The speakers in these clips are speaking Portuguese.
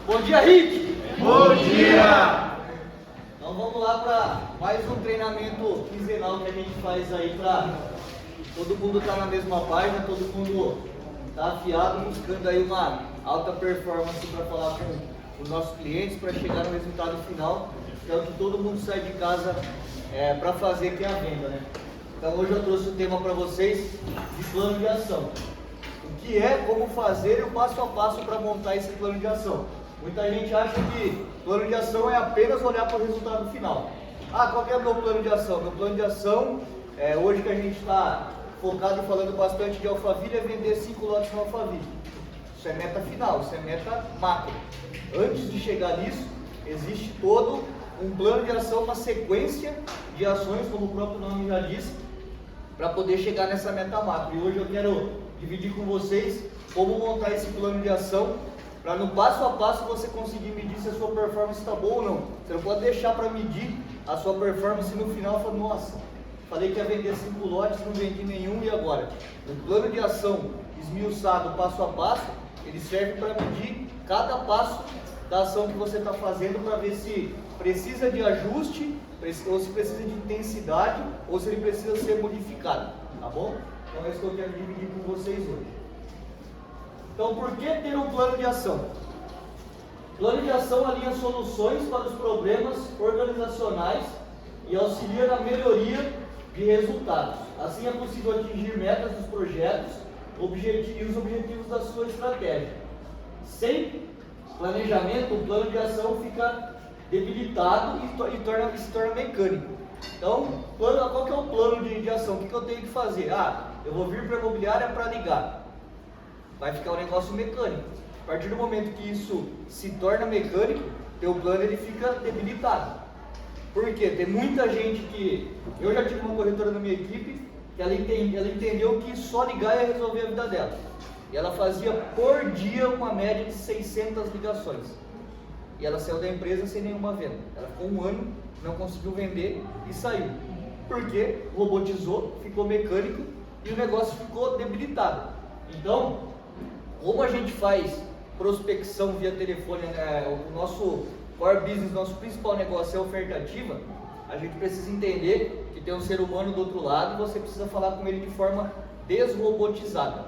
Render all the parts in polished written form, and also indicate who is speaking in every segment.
Speaker 1: Bom dia, Rick!
Speaker 2: Bom dia!
Speaker 1: Então vamos lá para mais um treinamento quinzenal que a gente faz aí para todo mundo estar na mesma página, todo mundo estar afiado, buscando aí uma alta performance para falar com os nossos clientes, para chegar no resultado final, que é o que todo mundo sai de casa para fazer, que é a venda, né? Então hoje eu trouxe o tema para vocês de plano de ação. O que é, como fazer e o passo a passo para montar esse plano de ação. Muita gente acha que plano de ação é apenas olhar para o resultado final. Ah, qual que é o meu plano de ação? Meu plano de ação, hoje que a gente está focado falando bastante de Alphaville, é vender 5 lotes no Alphaville. Isso é meta final, isso é meta macro. Antes de chegar nisso, existe todo um plano de ação, uma sequência de ações, como o próprio nome já disse, para poder chegar nessa meta macro. E hoje eu quero dividir com vocês como montar esse plano de ação, para no passo a passo você conseguir medir se a sua performance está boa ou não. Você não pode deixar para medir a sua performance no final e falar, nossa, falei que ia vender 5 lotes, não vendi nenhum, e agora? O plano de ação esmiuçado passo a passo, ele serve para medir cada passo da ação que você está fazendo, para ver se precisa de ajuste, ou se precisa de intensidade, ou se ele precisa ser modificado, tá bom? Então é isso que eu quero dividir com vocês hoje. Então, por que ter um plano de ação? Plano de ação alinha soluções para os problemas organizacionais e auxilia na melhoria de resultados. Assim é possível atingir metas dos projetos e os objetivos da sua estratégia. Sem planejamento, o plano de ação fica debilitado e se torna mecânico. Então, qual que é o plano de ação? O que eu tenho que fazer? Eu vou vir para a imobiliária para ligar. Vai ficar um negócio mecânico. A partir do momento que isso se torna mecânico, teu plano ele fica debilitado. Por quê? Tem muita gente que... Eu já tive uma corretora na minha equipe que ela entendeu que só ligar ia resolver a vida dela. E ela fazia por dia uma média de 600 ligações. E ela saiu da empresa sem nenhuma venda. Ela ficou um ano, não conseguiu vender e saiu. Por quê? Robotizou, ficou mecânico e o negócio ficou debilitado. Então, como a gente faz prospecção via telefone, o nosso core business, nosso principal negócio é oferta ativa, a gente precisa entender que tem um ser humano do outro lado e você precisa falar com ele de forma desrobotizada.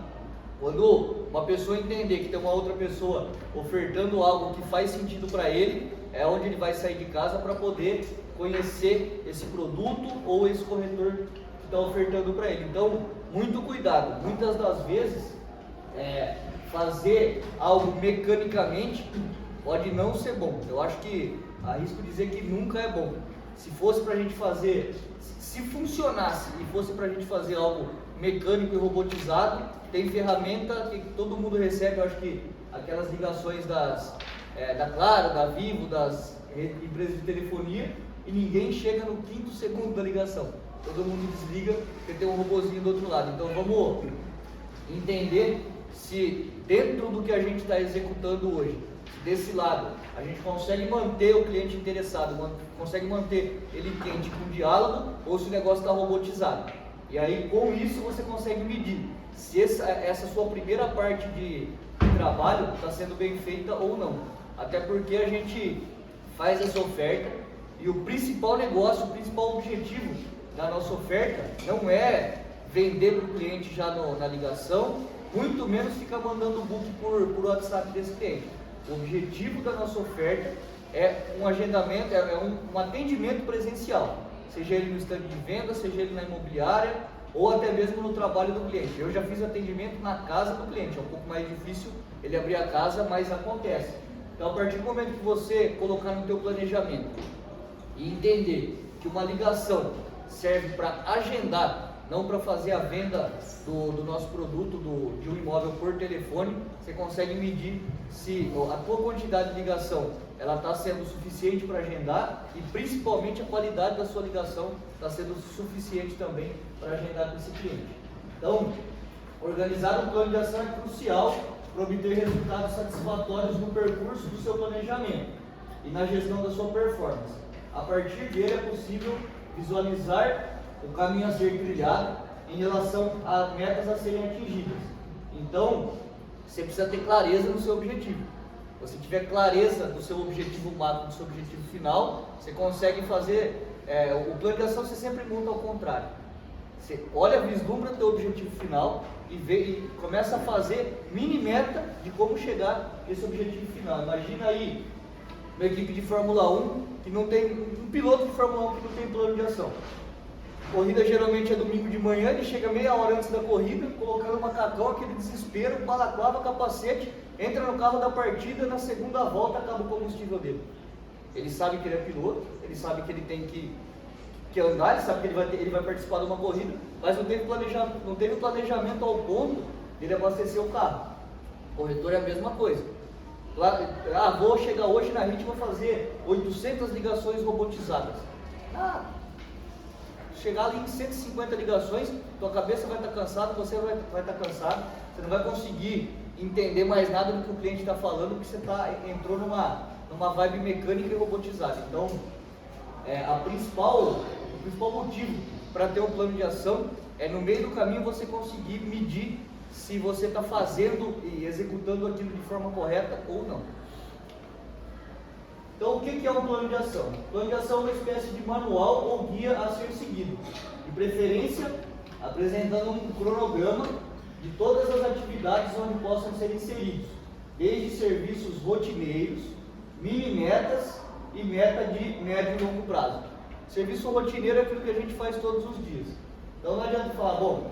Speaker 1: Quando uma pessoa entender que tem uma outra pessoa ofertando algo que faz sentido para ele, é onde ele vai sair de casa para poder conhecer esse produto ou esse corretor que está ofertando para ele. Então, muito cuidado. Muitas das vezes, fazer algo mecanicamente pode não ser bom. Eu acho que arrisco dizer que nunca é bom. Se fosse para a gente fazer, se funcionasse e fosse para a gente fazer algo mecânico e robotizado, tem ferramenta que todo mundo recebe. Eu acho que aquelas ligações da Claro, da Vivo, das empresas de telefonia, e ninguém chega no 5º segundo da ligação. Todo mundo desliga porque tem um robozinho do outro lado. Então vamos entender se dentro do que a gente está executando hoje, desse lado, a gente consegue manter o cliente interessado, consegue manter ele quente com diálogo, ou se o negócio está robotizado. E aí, com isso, você consegue medir se essa sua primeira parte de trabalho está sendo bem feita ou não. Até porque a gente faz essa oferta e o principal negócio, o principal objetivo da nossa oferta não é vender para o cliente já na ligação, muito menos ficar mandando o book por WhatsApp desse cliente. O objetivo da nossa oferta é um agendamento, um atendimento presencial, seja ele no stand de venda, seja ele na imobiliária ou até mesmo no trabalho do cliente. Eu já fiz atendimento na casa do cliente, é um pouco mais difícil ele abrir a casa, mas acontece. Então, a partir do momento que você colocar no teu planejamento e entender que uma ligação serve para agendar, não para fazer a venda do nosso produto, de um imóvel por telefone, você consegue medir se a tua quantidade de ligação ela está sendo suficiente para agendar, e principalmente a qualidade da sua ligação está sendo suficiente também para agendar com esse cliente. Então, organizar um plano de ação é crucial para obter resultados satisfatórios no percurso do seu planejamento e na gestão da sua performance. A partir dele é possível visualizar o caminho a ser trilhado em relação a metas a serem atingidas. Então, você precisa ter clareza no seu objetivo. você tiver clareza do seu objetivo macro, do seu objetivo final, você consegue fazer, o plano de ação você sempre monta ao contrário. Você olha, vislumbra o teu objetivo final e começa a fazer mini meta de como chegar nesse objetivo final. Imagina aí uma equipe de Fórmula 1 que não tem, um piloto de Fórmula 1 que não tem plano de ação. A corrida geralmente é domingo de manhã, ele chega meia hora antes da corrida, colocando o macacão, aquele desespero, balaclava, capacete, entra no carro da partida, na segunda volta acaba o combustível dele. Ele sabe que ele é piloto, ele sabe que ele tem que andar, ele sabe que ele vai participar de uma corrida, mas não teve planejamento ao ponto dele abastecer o carro. O corretor é a mesma coisa. Vou chegar hoje na RIT e vou fazer 800 ligações robotizadas. Chegar ali em 150 ligações, tua cabeça vai estar cansada, você vai estar cansado, você não vai conseguir entender mais nada do que o cliente está falando, porque você entrou numa vibe mecânica e robotizada. Então, o principal motivo para ter um plano de ação é no meio do caminho você conseguir medir se você está fazendo e executando aquilo de forma correta ou não. Então, o que é um plano de ação? O plano de ação é uma espécie de manual ou guia a ser seguido, de preferência apresentando um cronograma de todas as atividades onde possam ser inseridos, desde serviços rotineiros, mini metas e meta de médio e longo prazo. Serviço rotineiro é aquilo que a gente faz todos os dias. Então não adianta falar, o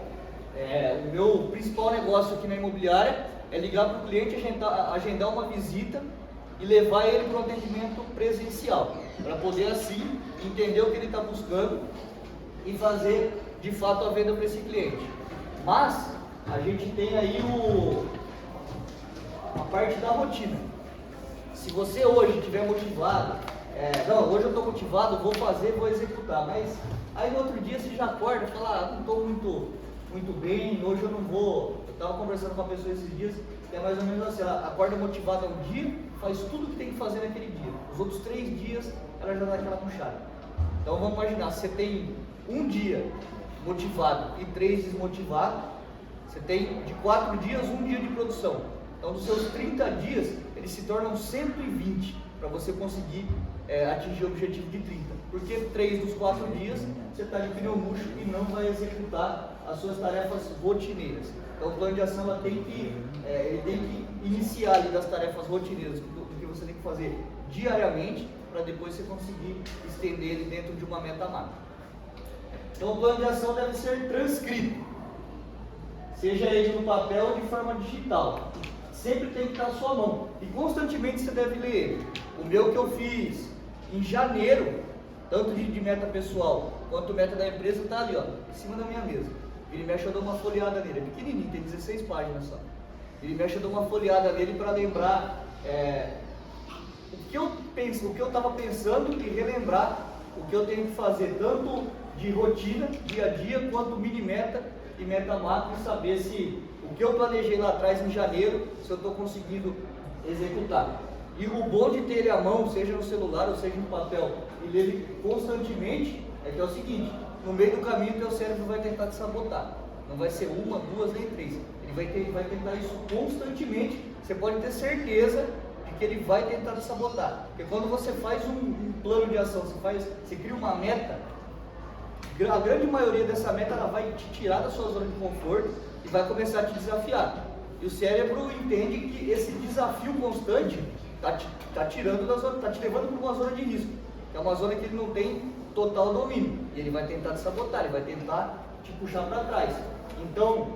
Speaker 1: meu principal negócio aqui na imobiliária é ligar para o cliente, agendar uma visita e levar ele para o atendimento presencial, para poder assim entender o que ele está buscando e fazer de fato a venda para esse cliente. Mas a gente tem aí a parte da rotina. Se você hoje estiver motivado, hoje eu estou motivado, vou fazer, vou executar, mas aí no outro dia você já acorda e fala, não estou muito bem, hoje eu não vou. Eu estava conversando com uma pessoa esses dias, que é mais ou menos assim, ela acorda motivada um dia, faz tudo o que tem que fazer naquele dia. Os outros 3 dias ela já dá aquela puxada. Então vamos imaginar, você tem um dia motivado e 3 desmotivados, você tem de 4 dias, um dia de produção. Então dos seus 30 dias, eles se tornam 120 para você conseguir atingir o objetivo de 30. Porque 3 dos 4 dias você está de pneu murcho e não vai executar as suas tarefas rotineiras. Então o plano de ação ele tem que iniciar ali das tarefas rotineiras, do que você tem que fazer diariamente, para depois você conseguir estender ele dentro de uma meta macro. Então o plano de ação deve ser transcrito, seja ele no papel ou de forma digital. Sempre tem que estar à sua mão e constantemente você deve ler ele. O meu que eu fiz em janeiro, tanto de meta pessoal quanto meta da empresa, está ali, em cima da minha mesa. Ele mexe, eu dou uma folheada nele, é pequenininho, tem 16 páginas só. Ele mexe, eu dou uma folheada nele para lembrar o que eu estava pensando e relembrar o que eu tenho que fazer, tanto de rotina, dia a dia, quanto mini meta e meta macro, e saber se o que eu planejei lá atrás em janeiro, se eu estou conseguindo executar. E o bom de ter ele à mão, seja no celular ou seja no papel, e ler ele constantemente, é que é o seguinte: no meio do caminho o teu cérebro vai tentar te sabotar. Não vai ser 1, 2, nem 3. Ele vai tentar isso constantemente. Você pode ter certeza de que ele vai tentar te sabotar. Porque quando você faz um plano de ação, você cria uma meta, a grande maioria dessa meta ela vai te tirar da sua zona de conforto e vai começar a te desafiar. E o cérebro entende que esse desafio constante está te levando para uma zona de risco, que é uma zona que ele não tem total domínio, e ele vai tentar te sabotar, ele vai tentar te puxar para trás. Então,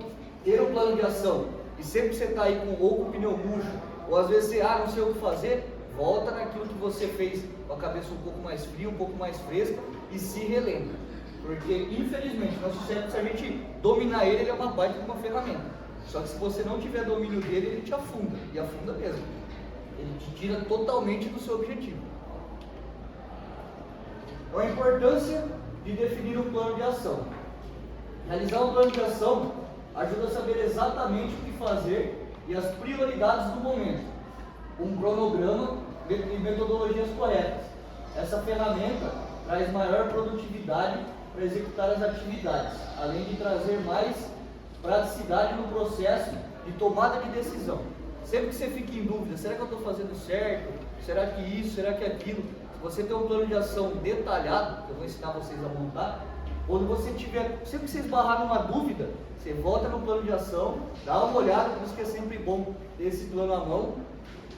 Speaker 1: ter um plano de ação, e sempre você está aí com o pneu murcho, ou às vezes você, não sei o que fazer, volta naquilo que você fez com a cabeça um pouco mais fria, um pouco mais fresca, e se relembra. Porque, infelizmente, nosso cérebro, se a gente dominar ele é uma baita de uma ferramenta. Só que se você não tiver domínio dele, ele te afunda, e afunda mesmo. Ele te tira totalmente do seu objetivo. Então, a importância de definir um plano de ação. Realizar um plano de ação ajuda a saber exatamente o que fazer e as prioridades do momento. Um cronograma e metodologias corretas. Essa ferramenta traz maior produtividade para executar as atividades, além de trazer mais praticidade no processo de tomada de decisão. sempre que você fica em dúvida, será que eu estou fazendo certo? Será que isso? Será que aquilo? Se você tem um plano de ação detalhado, que eu vou ensinar vocês a montar, quando você tiver, sempre que você esbarrar numa dúvida, você volta no plano de ação, dá uma olhada, por isso que é sempre bom ter esse plano à mão,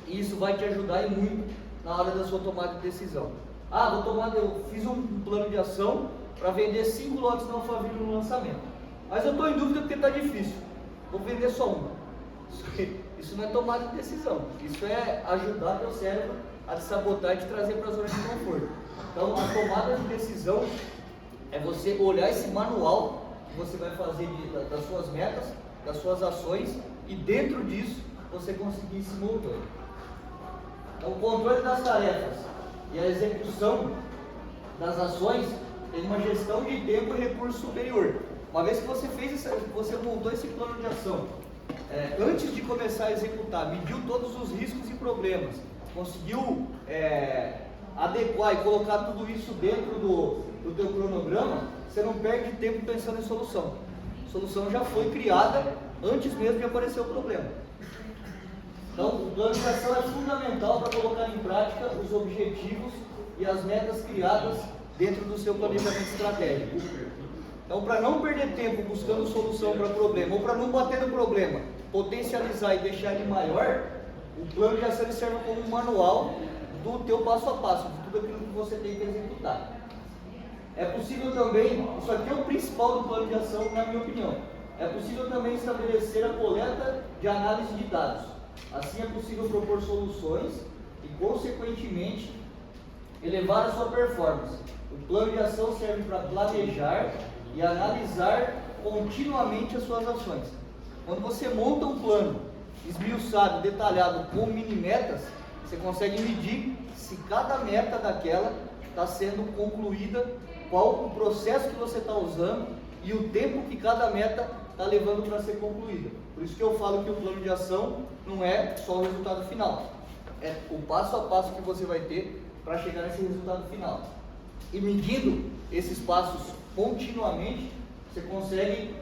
Speaker 1: e isso vai te ajudar e muito na hora da sua tomada de decisão. Ah, eu fiz um plano de ação para vender 5 lotes da Alphaville no lançamento, mas eu estou em dúvida porque está difícil, vou vender só uma. Isso não é tomada de decisão, isso é ajudar teu cérebro a te sabotar e te trazer para a zona de conforto. Então, a tomada de decisão é você olhar esse manual que você vai fazer das suas metas, das suas ações, e dentro disso você conseguir se moldar. Então, o controle das tarefas e a execução das ações tem uma gestão de tempo e recurso superior. Uma vez que você fez você montou esse plano de ação, antes de começar a executar, mediu todos os riscos e problemas, conseguiu adequar e colocar tudo isso dentro do teu cronograma, você não perde tempo pensando em solução. A solução já foi criada antes mesmo de aparecer o problema. Então, o plano de ação é fundamental para colocar em prática os objetivos e as metas criadas dentro do seu planejamento estratégico. Então, para não perder tempo buscando solução para problema, ou para não bater no problema, potencializar e deixar ele maior, o plano de ação serve como um manual do teu passo a passo, de tudo aquilo que você tem que executar. É possível também, isso aqui é o principal do plano de ação, na minha opinião, é possível também estabelecer a coleta de análise de dados. Assim é possível propor soluções e, consequentemente, elevar a sua performance. O plano de ação serve para planejar e analisar continuamente as suas ações. Quando você monta um plano esmiuçado, detalhado, com mini metas, você consegue medir se cada meta daquela está sendo concluída, qual o processo que você está usando e o tempo que cada meta está levando para ser concluída. Por isso que eu falo que o plano de ação não é só o resultado final, é o passo a passo que você vai ter para chegar nesse resultado final. E medindo esses passos continuamente, você consegue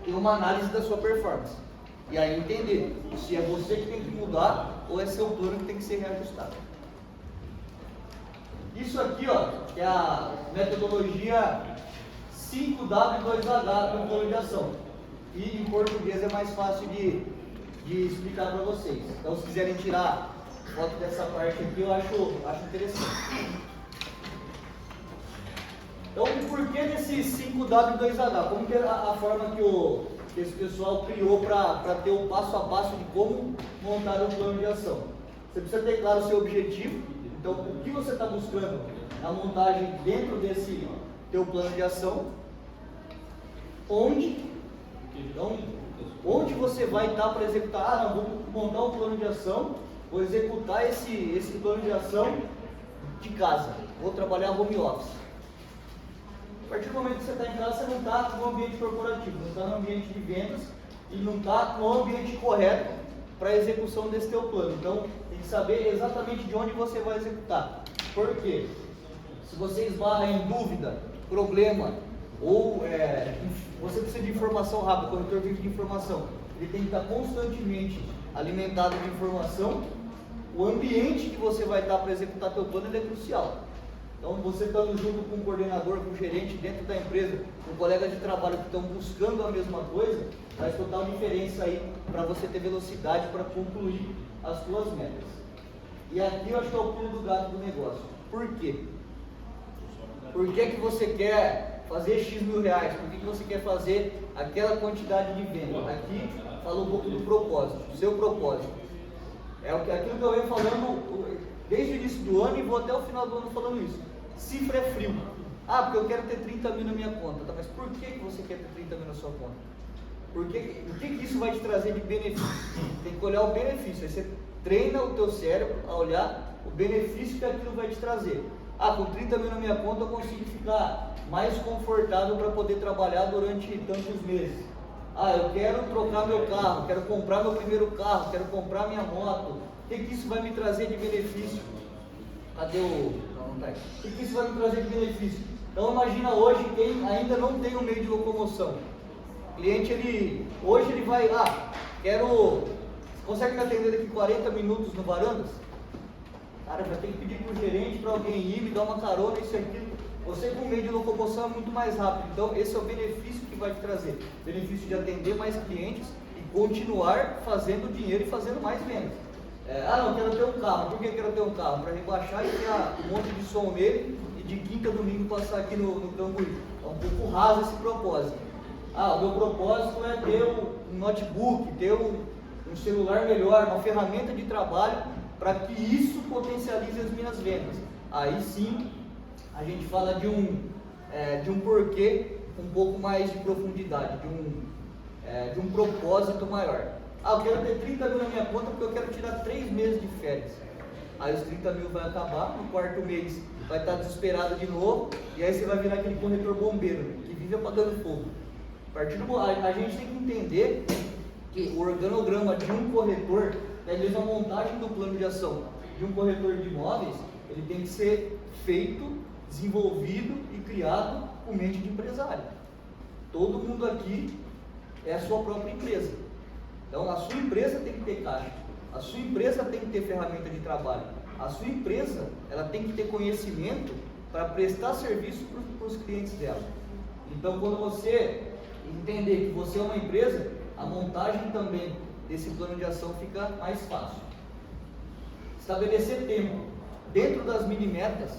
Speaker 1: ter uma análise da sua performance. E aí entender se é você que tem que mudar ou é seu plano que tem que ser reajustado. Isso aqui, ó, é a metodologia 5W2H do plano de ação. E em português é mais fácil de explicar para vocês. Então, se quiserem tirar foto dessa parte aqui, eu acho interessante. Então, o porquê desse 5W2H? Como que é a forma que esse pessoal criou para ter o passo a passo de como montar um plano de ação? Você precisa ter claro o seu objetivo. Então, o que você está buscando na montagem dentro desse teu plano de ação? Onde você vai estar para executar? Vou montar um plano de ação, vou executar esse plano de ação de casa, vou trabalhar home office. A partir do momento que você está em casa, você não está no ambiente corporativo, não está no ambiente de vendas e não está no ambiente correto para a execução desse teu plano. Então, tem que saber exatamente de onde você vai executar. Por quê? Se você esbarra em dúvida, problema, ou você precisa de informação rápida, o corretor vive de informação, ele tem que estar constantemente alimentado de informação. O ambiente que você vai estar para executar teu plano, ele é crucial. Então, você estando junto com o coordenador, com o gerente dentro da empresa, com colegas de trabalho que estão buscando a mesma coisa, faz total diferença aí para você ter velocidade para concluir as suas metas. E aqui eu acho que é o pulo do gato do negócio. Por quê? Por que você quer fazer X mil reais? Por que você quer fazer aquela quantidade de venda? Aqui fala um pouco do propósito, do seu propósito. É aquilo que eu venho falando desde o início do ano e vou até o final do ano falando isso. Cifra é frio. Porque eu quero ter 30 mil na minha conta. Tá, mas por que você quer ter 30 mil na sua conta? O que isso vai te trazer de benefício? Tem que olhar o benefício. Aí você treina o teu cérebro a olhar o benefício que aquilo vai te trazer. Com 30 mil na minha conta eu consigo ficar mais confortável para poder trabalhar durante tantos meses. Eu quero trocar meu carro, quero comprar meu primeiro carro, quero comprar minha moto. O que isso vai me trazer de benefício? Cadê o... Não, tá aí. O que isso vai me trazer de benefício? Então imagina hoje quem ainda não tem um meio de locomoção. O cliente, hoje ele vai, quero, Consegue me atender daqui 40 minutos no Varandas? Cara, vai ter que pedir para o gerente, para alguém ir, me dar uma carona, isso e aquilo. Você com o meio de locomoção é muito mais rápido. Então, esse é o benefício que vai te trazer. Benefício de atender mais clientes e continuar fazendo dinheiro e fazendo mais vendas. Não, quero ter um carro. Por que eu quero ter um carro? Para rebaixar e criar um monte de som nele e de quinta a domingo passar aqui no Cambuí. É um pouco raso esse propósito. O meu propósito é ter um notebook, ter um celular melhor, uma ferramenta de trabalho para que isso potencialize as minhas vendas. Aí sim, a gente fala de um porquê com um pouco mais de profundidade, de um propósito maior. Eu quero ter 30 mil na minha conta porque eu quero tirar 3 meses de férias. Aí os 30 mil vai acabar, no quarto mês vai estar desesperado de novo, e aí você vai virar aquele corretor bombeiro, que vive apagando fogo. A gente tem que entender que o organograma de um corretor, até mesmo a montagem do plano de ação de um corretor de imóveis, ele tem que ser feito, desenvolvido e criado com mente de empresário. Todo mundo aqui é a sua própria empresa. Então a sua empresa tem que ter caixa, a sua empresa tem que ter ferramenta de trabalho, a sua empresa ela tem que ter conhecimento para prestar serviço para os clientes dela. Então quando você entender que você é uma empresa, a montagem também desse plano de ação fica mais fácil. Estabelecer tempo dentro das mini metas,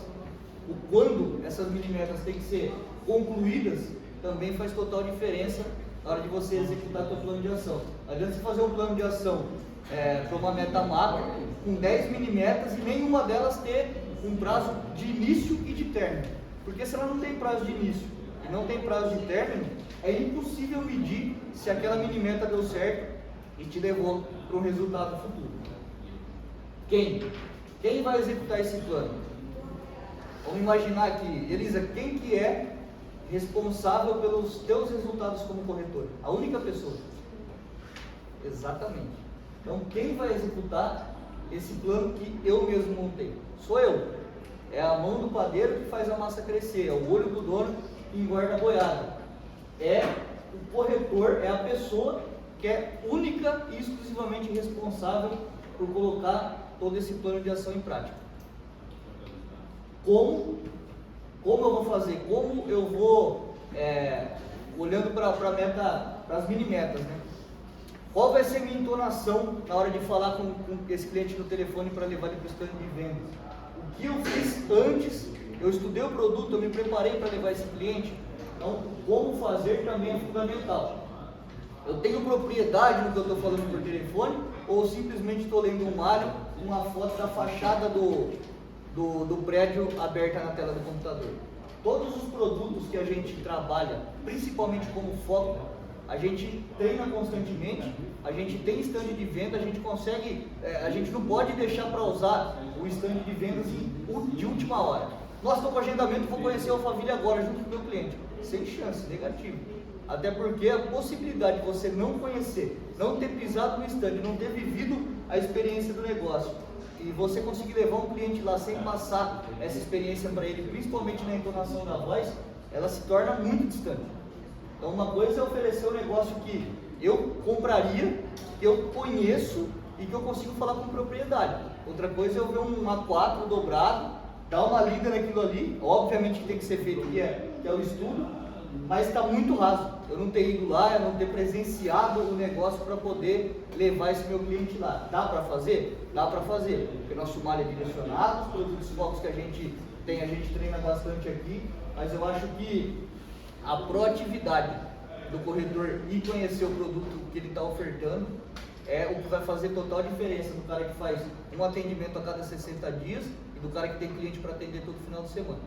Speaker 1: o quando essas mini metas têm que ser concluídas, também faz total diferença na hora de você executar seu plano de ação. Não adianta você fazer um plano de ação para uma meta macro com 10 mini metas e nenhuma delas ter um prazo de início e de término. Porque se ela não tem prazo de início e não tem prazo de término, é impossível medir se aquela mini meta deu certo e te levou para um resultado futuro. Quem vai executar esse plano? Vamos imaginar aqui, Elisa, quem que é responsável pelos teus resultados como corretor? A única pessoa. Exatamente. Então, quem vai executar esse plano que eu mesmo montei? Sou eu. É a mão do padeiro que faz a massa crescer, é o olho do dono que engorda a boiada. É o corretor, é a pessoa que é única e exclusivamente responsável por colocar todo esse plano de ação em prática. Como eu vou fazer? Como eu vou, olhando para as mini metas, né? Qual vai ser a minha entonação na hora de falar com esse cliente no telefone para levar ele para o stand de vendas? O que eu fiz antes? Eu estudei o produto, eu me preparei para levar esse cliente. Então, como fazer também é fundamental. Eu tenho propriedade no que eu estou falando por telefone ou simplesmente estou lendo um malho, uma foto da fachada do prédio aberta na tela do computador? Todos os produtos que a gente trabalha, principalmente como foco, a gente treina constantemente, a gente tem stand de venda, a gente consegue, a gente não pode deixar para usar o stand de vendas de última hora. Nossa, estou com agendamento, vou conhecer a Alphaville agora junto com o meu cliente. Sem chance, negativo. Até porque a possibilidade de você não conhecer, não ter pisado no stand, não ter vivido a experiência do negócio, e você conseguir levar um cliente lá sem passar essa experiência para ele, principalmente na entonação da voz, ela se torna muito distante. Então uma coisa é oferecer um negócio que eu compraria, que eu conheço e que eu consigo falar com propriedade. Outra coisa é eu ver um A4 dobrado, dar uma lida naquilo ali, obviamente que tem que ser feito, que é o estudo, mas está muito raso. Eu não ter ido lá, eu não ter presenciado o negócio para poder levar esse meu cliente lá. Dá para fazer? Dá para fazer, porque nosso malho é direcionado, os produtos focos que a gente tem, a gente treina bastante aqui, mas eu acho que a proatividade do corretor e conhecer o produto que ele está ofertando é o que vai fazer total diferença do cara que faz um atendimento a cada 60 dias e do cara que tem cliente para atender todo final de semana.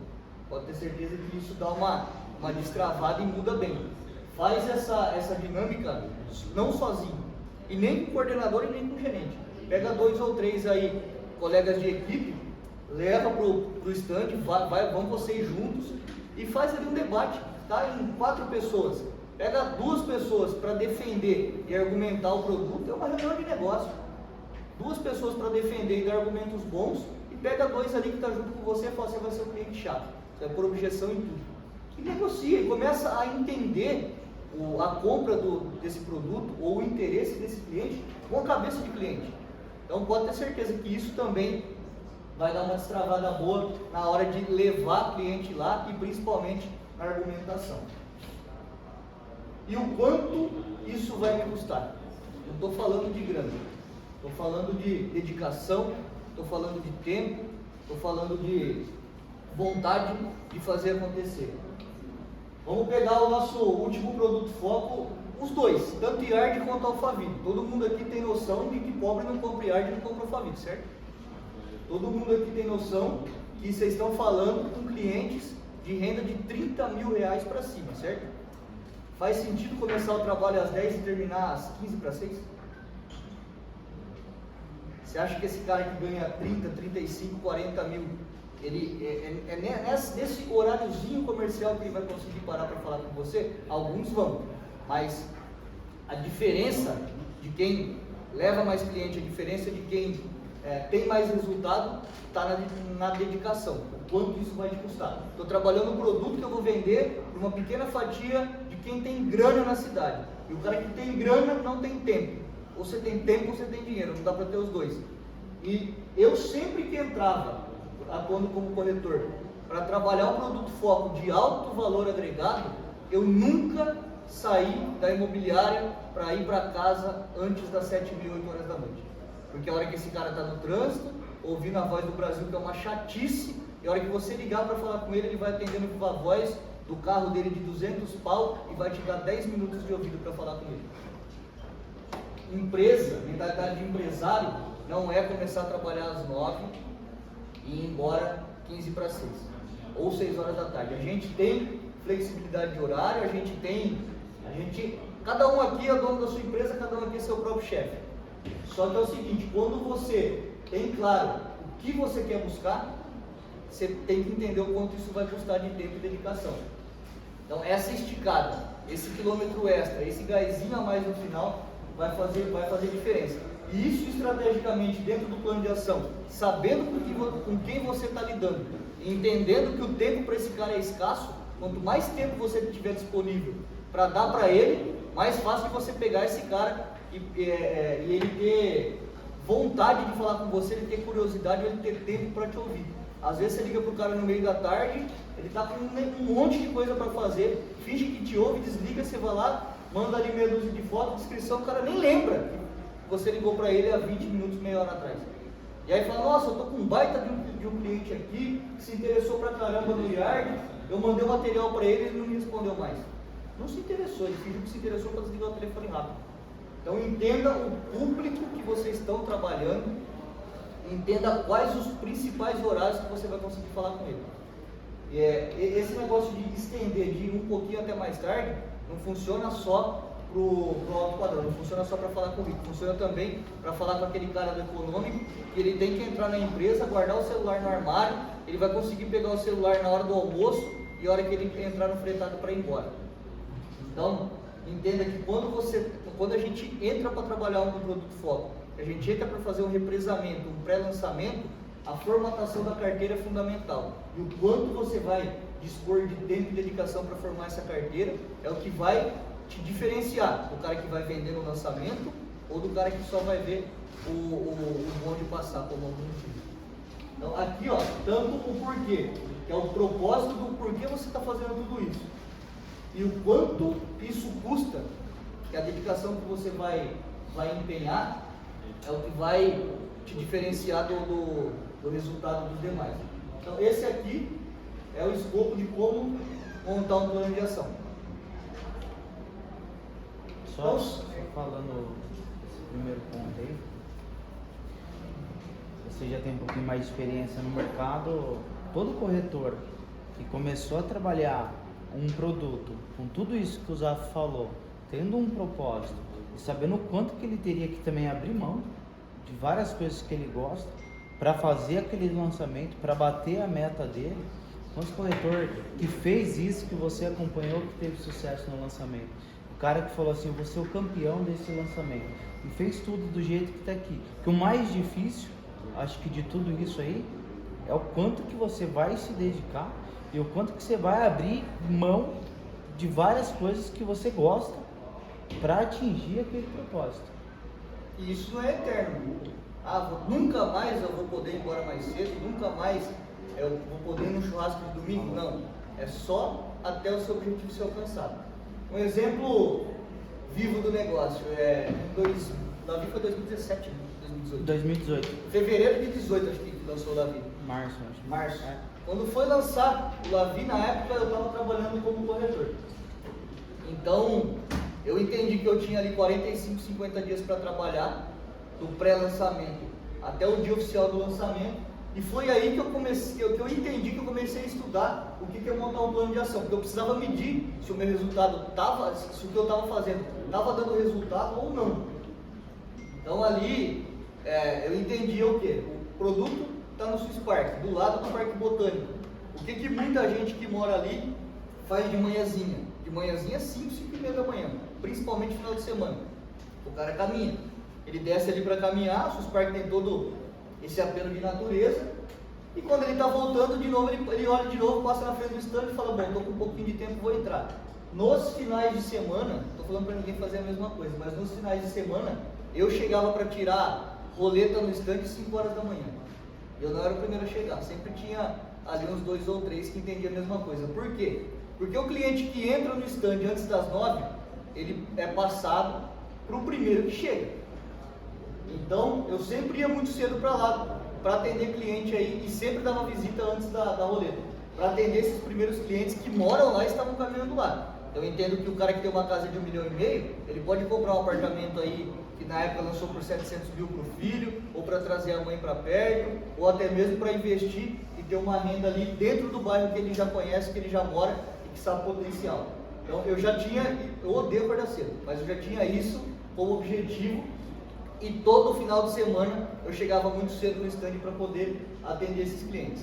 Speaker 1: Pode ter certeza que isso dá uma destravada e muda bem. Faz essa dinâmica não sozinho, e nem com o coordenador e nem com o gerente. Pega 2 ou 3 aí, colegas de equipe, leva pro stand, vão vocês juntos e faz ali um debate, tá? Em 4 pessoas. Pega 2 pessoas para defender e argumentar o produto, é uma reunião de negócio. 2 pessoas para defender e dar argumentos bons, e pega 2 ali que está junto com você e fala, você vai ser um cliente chato, você vai pôr objeção em tudo. E negocia, e começa a entender a compra desse produto ou o interesse desse cliente com a cabeça de cliente. Então pode ter certeza que isso também vai dar uma destravada boa na hora de levar cliente lá e principalmente na argumentação. E o quanto isso vai me custar? Não estou falando de grana, estou falando de dedicação, estou falando de tempo, estou falando de vontade de fazer acontecer. Vamos pegar o nosso último produto foco, os dois, tanto Yard quanto Alphaville. Todo mundo aqui tem noção de que pobre não compra Yard e não compra Alphaville, certo? Todo mundo aqui tem noção que vocês estão falando com clientes de renda de 30 mil reais para cima, certo? Faz sentido começar o trabalho às 10 e terminar às 15 para 6? Você acha que esse cara que ganha 30, 35, 40 mil, ele nesse horáriozinho comercial que ele vai conseguir parar para falar com você? Alguns vão, mas a diferença de quem leva mais cliente, a diferença de quem tem mais resultado está na dedicação. O quanto isso vai te custar? Estou trabalhando um produto que eu vou vender para uma pequena fatia de quem tem grana na cidade. E o cara que tem grana não tem tempo. Ou você tem tempo ou você tem dinheiro, não dá para ter os dois. E eu sempre que entrava, atuando como corretor, para trabalhar um produto foco de alto valor agregado, eu nunca saí da imobiliária para ir para casa antes das 7h, 8 horas da noite. Porque a hora que esse cara está no trânsito, ouvindo a voz do Brasil, que é uma chatice, e a hora que você ligar para falar com ele, ele vai atendendo com a voz do carro dele de 200 pau e vai te dar 10 minutos de ouvido para falar com ele. Empresa, mentalidade de empresário, não é começar a trabalhar às 9 e ir embora 15 para 6 ou 6 horas da tarde. A gente tem flexibilidade de horário, cada um aqui é dono da sua empresa, cada um aqui é seu próprio chefe. Só que é o seguinte, quando você tem claro o que você quer buscar, você tem que entender o quanto isso vai custar de tempo e dedicação. Então essa esticada, esse quilômetro extra, esse gásinho a mais no final vai fazer diferença. E isso estrategicamente dentro do plano de ação, sabendo com quem você está lidando, entendendo que o tempo para esse cara é escasso, quanto mais tempo você tiver disponível para dar para ele, mais fácil você pegar esse cara e ele ter vontade de falar com você, ele ter curiosidade, ele ter tempo para te ouvir. Às vezes você liga pro cara no meio da tarde, ele está com um monte de coisa para fazer, finge que te ouve, desliga, você vai lá, manda ali meia dúzia de foto, descrição, o cara nem lembra que você ligou para ele há 20 minutos, meia hora atrás. E aí fala, nossa, eu tô com um baita de um cliente aqui, que se interessou pra caramba no Yard, eu mandei o material para ele e ele não me respondeu mais. Não se interessou, ele fingiu que se interessou para desligar o telefone rápido. Então entenda o público que vocês estão trabalhando, entenda quais os principais horários que você vai conseguir falar com ele. Esse negócio de estender, de ir um pouquinho até mais tarde, não funciona só pro alto padrão, não funciona só para falar com o rico, funciona também para falar com aquele cara do econômico, que ele tem que entrar na empresa, guardar o celular no armário, ele vai conseguir pegar o celular na hora do almoço e a hora que ele entrar no fretado para ir embora. Então, entenda que quando a gente entra para trabalhar um produto foco, a gente entra para fazer um represamento, um pré-lançamento, a formatação da carteira é fundamental. E o quanto você vai dispor de tempo e dedicação para formar essa carteira é o que vai te diferenciar do cara que vai vender no lançamento ou do cara que só vai ver o bonde passar como algum motivo. Então aqui ó, tanto o porquê, que é o propósito do porquê você está fazendo tudo isso, e o quanto isso custa, que a dedicação que você vai empenhar é o que vai te diferenciar do resultado dos demais. Então esse aqui é o escopo de como montar um plano de ação.
Speaker 3: Só falando esse primeiro ponto aí, você já tem um pouquinho mais de experiência no mercado. Todo corretor que começou a trabalhar um produto com tudo isso que o Zaf falou, tendo um propósito e sabendo o quanto que ele teria que também abrir mão de várias coisas que ele gosta para fazer aquele lançamento, para bater a meta dele. Quantos corretor que fez isso, que você acompanhou, que teve sucesso no lançamento? O cara que falou assim, eu vou ser o campeão desse lançamento, e fez tudo do jeito que está aqui. Que o mais difícil, acho que de tudo isso aí, é o quanto que você vai se dedicar e o quanto que você vai abrir mão de várias coisas que você gosta para atingir aquele propósito.
Speaker 1: E isso não é eterno. Nunca mais eu vou poder ir embora mais cedo, nunca mais eu vou poder ir no churrasco de domingo. Não. É só até o seu objetivo ser alcançado. Um exemplo vivo do negócio Lavi foi 2017, 2018.
Speaker 3: 2018.
Speaker 1: Fevereiro de 2018 acho que lançou o Lavi.
Speaker 3: Março, acho.
Speaker 1: Março. Quando foi lançar o Lavi, na época eu estava trabalhando como corretor. Então, eu entendi que eu tinha ali 45, 50 dias para trabalhar, do pré-lançamento até o dia oficial do lançamento. E foi aí que eu entendi que eu comecei a estudar o que é montar um plano de ação. Porque eu precisava medir se o meu resultado se o que eu estava fazendo estava dando resultado ou não. Então ali, eu entendia o quê? O produto está no Swiss Park, do lado do Parque Botânico. O que muita gente que mora ali faz de manhãzinha? De manhãzinha 5, 5 e meia da manhã, principalmente no final de semana. O cara caminha, ele desce ali para caminhar, o Swiss Park tem todo esse apelo de natureza, e quando ele está voltando de novo, ele olha de novo, passa na frente do stand e fala, bom, estou com um pouquinho de tempo, vou entrar. Nos finais de semana, estou falando para ninguém fazer a mesma coisa, mas nos finais de semana, eu chegava para tirar roleta no stand às 5 horas da manhã. Eu não era o primeiro a chegar, sempre tinha ali uns 2 ou 3 que entendiam a mesma coisa. Por quê? Porque o cliente que entra no stand antes das 9, ele é passado para o primeiro que chega. Então, eu sempre ia muito cedo para lá, para atender cliente aí, e sempre dava visita antes da roleta, para atender esses primeiros clientes que moram lá e estavam caminhando lá. Eu entendo que o cara que tem uma casa de 1,5 milhão, ele pode comprar um apartamento aí, que na época lançou por 700 mil para o filho, ou para trazer a mãe para perto, ou até mesmo para investir e ter uma renda ali dentro do bairro que ele já conhece, que ele já mora e que sabe o potencial. Então eu odeio acordar cedo, mas eu já tinha isso como objetivo, e todo final de semana eu chegava muito cedo no stand para poder atender esses clientes.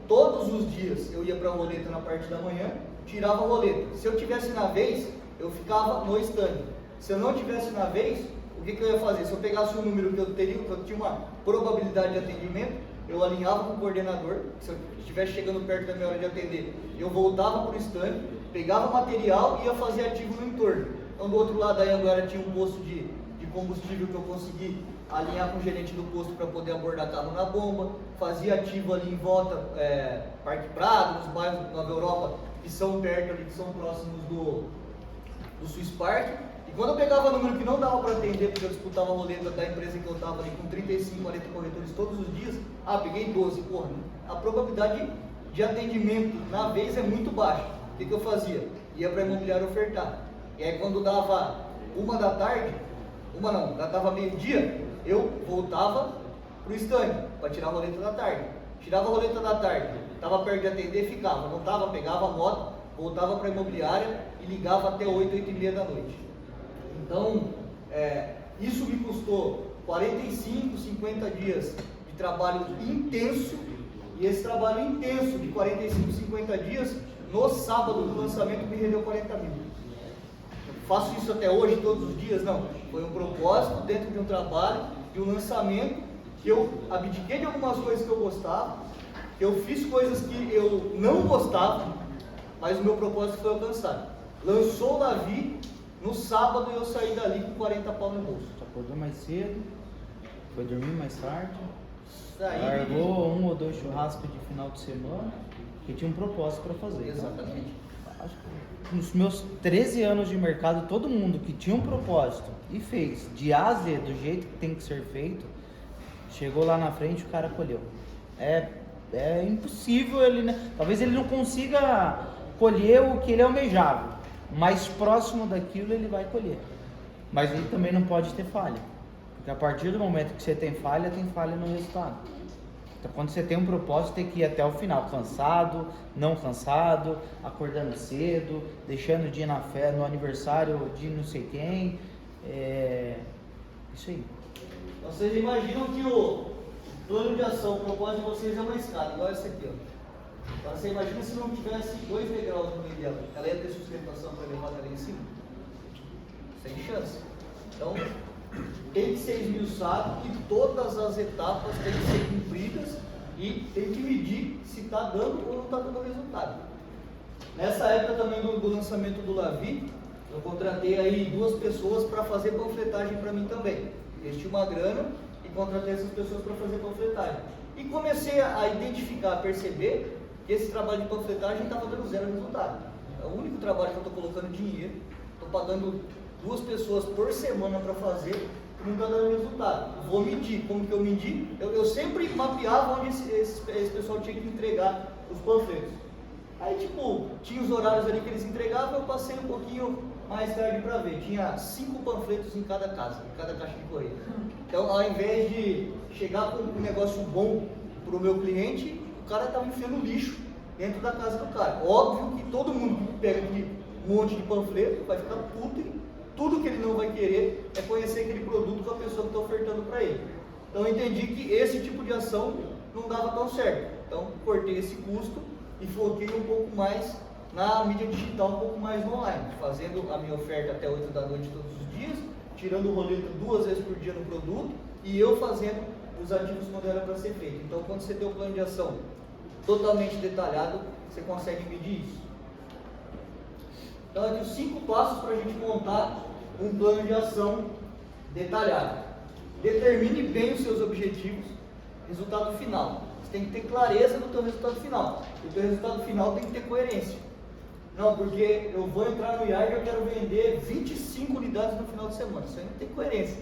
Speaker 1: Todos os dias eu ia para a roleta na parte da manhã, tirava a roleta. Se eu tivesse na vez, eu ficava no stand. Se eu não tivesse na vez, o que eu ia fazer? Se eu pegasse um número que eu tinha uma probabilidade de atendimento, eu alinhava com o coordenador. Se eu estivesse chegando perto da minha hora de atender, eu voltava para o stand, pegava material e ia fazer ativo no entorno. Então do outro lado aí agora tinha um posto de combustível que eu consegui alinhar com o gerente do posto para poder abordar carro na bomba, fazia ativo ali em volta, Parque Prado, nos bairros da Nova Europa, que são perto ali, que são próximos do Swiss Park. E quando eu pegava número que não dava para atender, porque eu disputava a roleta da empresa que eu estava ali com 35, 40 corretores todos os dias, peguei 12, porra, a probabilidade de atendimento na vez é muito baixa. O que eu fazia? Ia para a imobiliária ofertar. E aí quando dava 1 da tarde, dava meio-dia, eu voltava pro stand para tirar a roleta da tarde. Tirava a roleta da tarde, estava perto de atender, ficava, voltava, pegava a moto, voltava para a imobiliária e ligava até 8, 8 e meia da noite. Então, isso me custou 45, 50 dias de trabalho intenso, e esse trabalho intenso de 45, 50 dias, no sábado do lançamento me rendeu 40 mil. Faço isso até hoje, todos os dias? Não. Foi um propósito dentro de um trabalho, de um lançamento, que eu abdiquei de algumas coisas que eu gostava, que eu fiz coisas que eu não gostava, mas o meu propósito foi alcançado. Lançou o Lavi, no sábado eu saí dali com 40 pau no bolso.
Speaker 3: Acordou mais cedo, foi dormir mais tarde,
Speaker 1: Saí
Speaker 3: largou 1 ou 2 churrascos de final de semana, que tinha um propósito para fazer.
Speaker 1: Exatamente.
Speaker 3: Então, acho que nos meus 13 anos de mercado, todo mundo que tinha um propósito e fez de A a Z do jeito que tem que ser feito, chegou lá na frente, o cara colheu. É impossível ele, né? Talvez ele não consiga colher o que ele almejava, mas próximo daquilo ele vai colher. Mas ele também não pode ter falha, porque a partir do momento que você tem falha no resultado. Então quando você tem um propósito, tem que ir até o final, cansado, não cansado, acordando cedo, deixando o dia na fé, no aniversário de não sei quem, isso aí.
Speaker 1: Vocês imaginam que o plano de ação, o propósito de vocês é uma escada, igual essa aqui, ó. Então você imagina se não tivesse 2 degraus no meio dela, ela ia ter sustentação para levar ela em cima? Sem chance. Então, tem que ser esmiuçado e todas as etapas têm que ser cumpridas e tem que medir se está dando ou não está dando resultado. Nessa época também do lançamento do Lavi, eu contratei aí 2 pessoas para fazer panfletagem para mim também. Investi uma grana e contratei essas pessoas para fazer panfletagem. E comecei a identificar, a perceber que esse trabalho de panfletagem estava dando 0 resultado. É o único trabalho que eu estou colocando dinheiro, estou pagando 2 pessoas por semana para fazer, e não está dando resultado. Vou medir. Como que eu medi? Eu sempre mapeava onde esse pessoal tinha que entregar os panfletos. Aí, tipo, tinha os horários ali que eles entregavam, eu passei um pouquinho mais tarde para ver. Tinha 5 panfletos em cada casa, em cada caixa de correio. Então, ao invés de chegar com um negócio bom para o meu cliente, o cara estava enfiando lixo dentro da casa do cara. Óbvio que todo mundo que pega aqui um monte de panfleto vai ficar puto e tudo que ele não vai querer é conhecer aquele produto com a pessoa que está ofertando para ele. Então, eu entendi que esse tipo de ação não dava tão certo. Então, cortei esse custo e foquei um pouco mais na mídia digital, um pouco mais no online, fazendo a minha oferta até 8 da noite todos os dias, tirando o roleto 2 vezes por dia no produto e eu fazendo os ativos quando era para ser feito. Então, quando você tem um plano de ação totalmente detalhado, você consegue medir isso. Então, aqui os 5 passos para a gente montar um plano de ação detalhado. Determine bem os seus objetivos, resultado final. Você tem que ter clareza do teu resultado final. O teu resultado final tem que ter coerência. Não, porque eu vou entrar no IAR e eu quero vender 25 unidades no final de semana. Isso aí não tem coerência.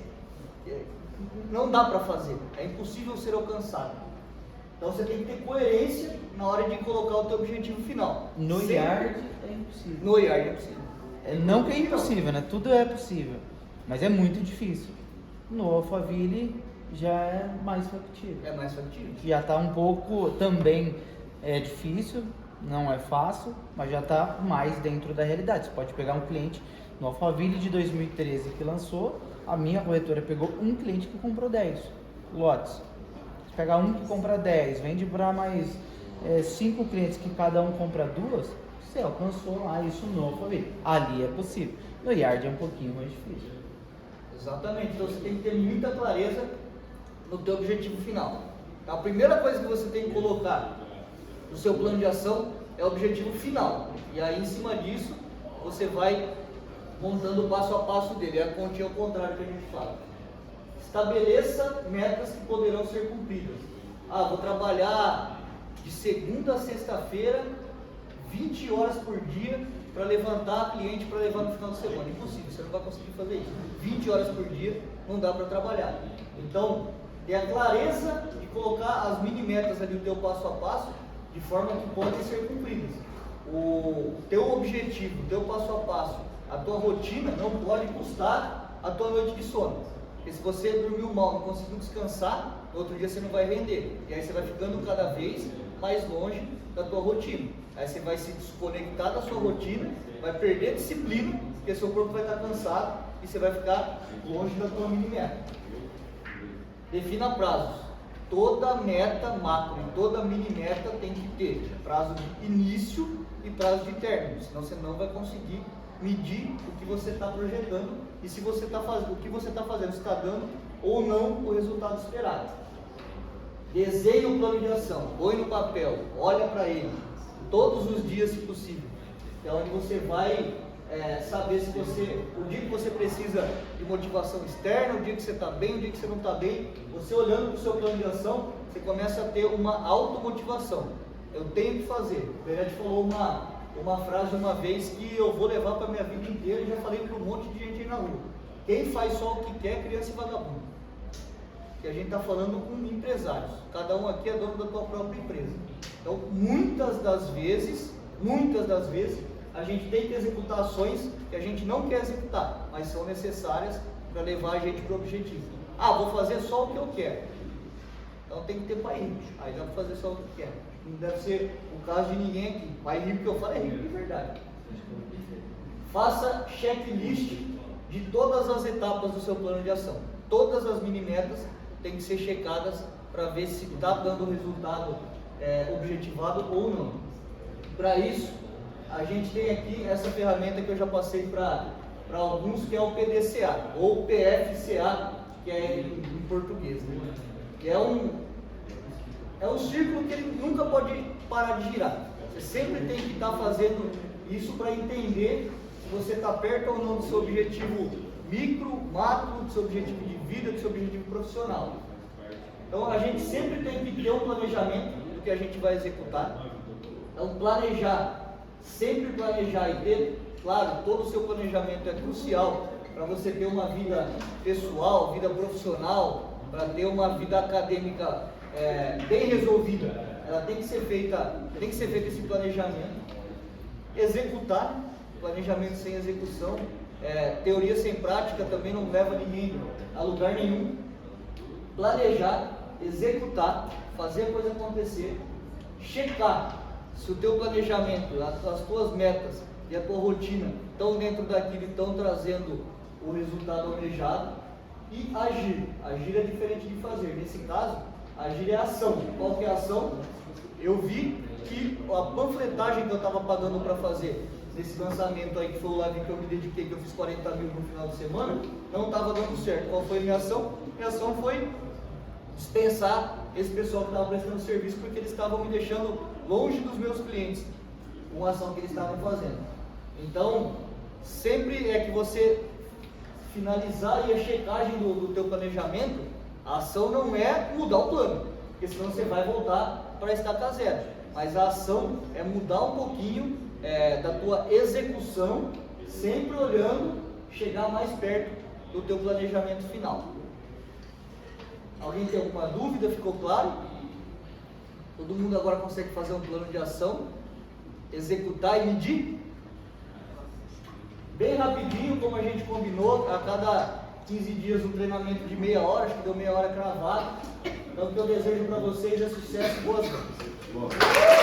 Speaker 1: Não dá para fazer. É impossível ser alcançado. Então você tem que ter coerência na hora de colocar o teu objetivo final.
Speaker 3: No IAR é impossível.
Speaker 1: No IAR é impossível.
Speaker 3: Não que é impossível, né? Tudo é possível. Mas é muito difícil. No Alphaville já é mais factível.
Speaker 1: É mais factível.
Speaker 3: Já está um pouco, também é difícil, não é fácil, mas já está mais dentro da realidade. Você pode pegar um cliente no Alphaville de 2013 que lançou, a minha corretora pegou um cliente que comprou 10 lotes. Se pegar um que compra 10, vende para mais 5 clientes que cada um compra 2, você alcançou lá isso no Alphaville. Ali é possível. No Yard é um pouquinho mais difícil.
Speaker 1: Exatamente. Então você tem que ter muita clareza no teu objetivo final. A primeira coisa que você tem que colocar no seu plano de ação é o objetivo final. E aí, em cima disso, você vai montando o passo a passo dele. É a continha ao contrário que a gente fala. Estabeleça metas que poderão ser cumpridas. Vou trabalhar de segunda a sexta-feira, 20 horas por dia, para levantar cliente para levar no final de semana. Impossível, você não vai conseguir fazer isso. 20 horas por dia não dá para trabalhar. Então, ter a clareza de colocar as mini metas ali, o teu passo a passo, de forma que podem ser cumpridas. O teu objetivo, o teu passo a passo, a tua rotina não pode custar a tua noite de sono. Porque se você dormiu mal, não conseguiu descansar, no outro dia você não vai render. E aí você vai ficando cada vez mais longe da tua rotina. Aí você vai se desconectar da sua rotina, vai perder disciplina, porque seu corpo vai estar cansado e você vai ficar longe da tua mini meta. Defina prazos. Toda meta macro e toda mini meta tem que ter prazo de início e prazo de término, senão você não vai conseguir medir o que você está projetando e se você está fazendo, o que você está fazendo está dando ou não o resultado esperado. Desenhe um plano de ação, põe no papel, olha para ele todos os dias se possível. É onde você vai saber se você, o dia que você precisa de motivação externa, o dia que você está bem, o dia que você não está bem, você olhando para o seu plano de ação, você começa a ter uma automotivação. Eu tenho que fazer. O Benetti falou uma frase uma vez que eu vou levar para a minha vida inteira e já falei para um monte de gente aí na rua. Quem faz só o que quer, criança e vagabundo. Que a gente está falando com empresários. Cada um aqui é dono da tua própria empresa. Então, muitas das vezes, a gente tem que executar ações que a gente não quer executar, mas são necessárias para levar a gente para o objetivo. Vou fazer só o que eu quero. Então tem que ter pai rico. Aí dá para fazer só o que quer. Não deve ser o caso de ninguém aqui. Pai rico que eu falo é rico de verdade. Faça checklist de todas as etapas do seu plano de ação. Todas as mini metas têm que ser checadas para ver se está dando o resultado objetivado ou não. Para isso, a gente tem aqui essa ferramenta que eu já passei para alguns, que é o PDCA, ou PFCA, que é em português, né? Que é um círculo que ele nunca pode parar de girar. Você sempre tem que estar fazendo isso para entender se você está perto ou não do seu objetivo micro, macro, do seu objetivo de vida, do seu objetivo profissional. Então a gente sempre tem que ter um planejamento do que a gente vai executar. Então planejar, sempre planejar e ter, claro, todo o seu planejamento é crucial para você ter uma vida pessoal, vida profissional, para ter uma vida acadêmica bem resolvida. Ela tem que ser feita esse planejamento. Executar, planejamento sem execução, teoria sem prática também não leva ninguém a lugar nenhum. Planejar, executar, fazer a coisa acontecer, checar se o teu planejamento, as tuas metas e a tua rotina estão dentro daquilo e estão trazendo o resultado almejado, e agir. Agir é diferente de fazer. Nesse caso, agir é ação. Qual que é a ação? Eu vi que a panfletagem que eu estava pagando para fazer nesse lançamento aí, que foi o live que eu me dediquei, que eu fiz 40 mil no final de semana, não estava dando certo. Qual foi a minha ação? Minha ação foi dispensar esse pessoal que estava prestando serviço, porque eles estavam me deixando longe dos meus clientes com a ação que eles estavam fazendo. Então, sempre é que você finalizar e a checagem do teu planejamento, a ação não é mudar o plano, porque senão você vai voltar para estaca zero. Mas a ação é mudar um pouquinho da tua execução, sempre olhando, chegar mais perto do teu planejamento final. Alguém tem alguma dúvida? Ficou claro? Todo mundo agora consegue fazer um plano de ação, executar e medir? Bem rapidinho, como a gente combinou, a cada 15 dias um treinamento de meia hora, acho que deu meia hora cravado. Então o que eu desejo para vocês é sucesso e boas vendas.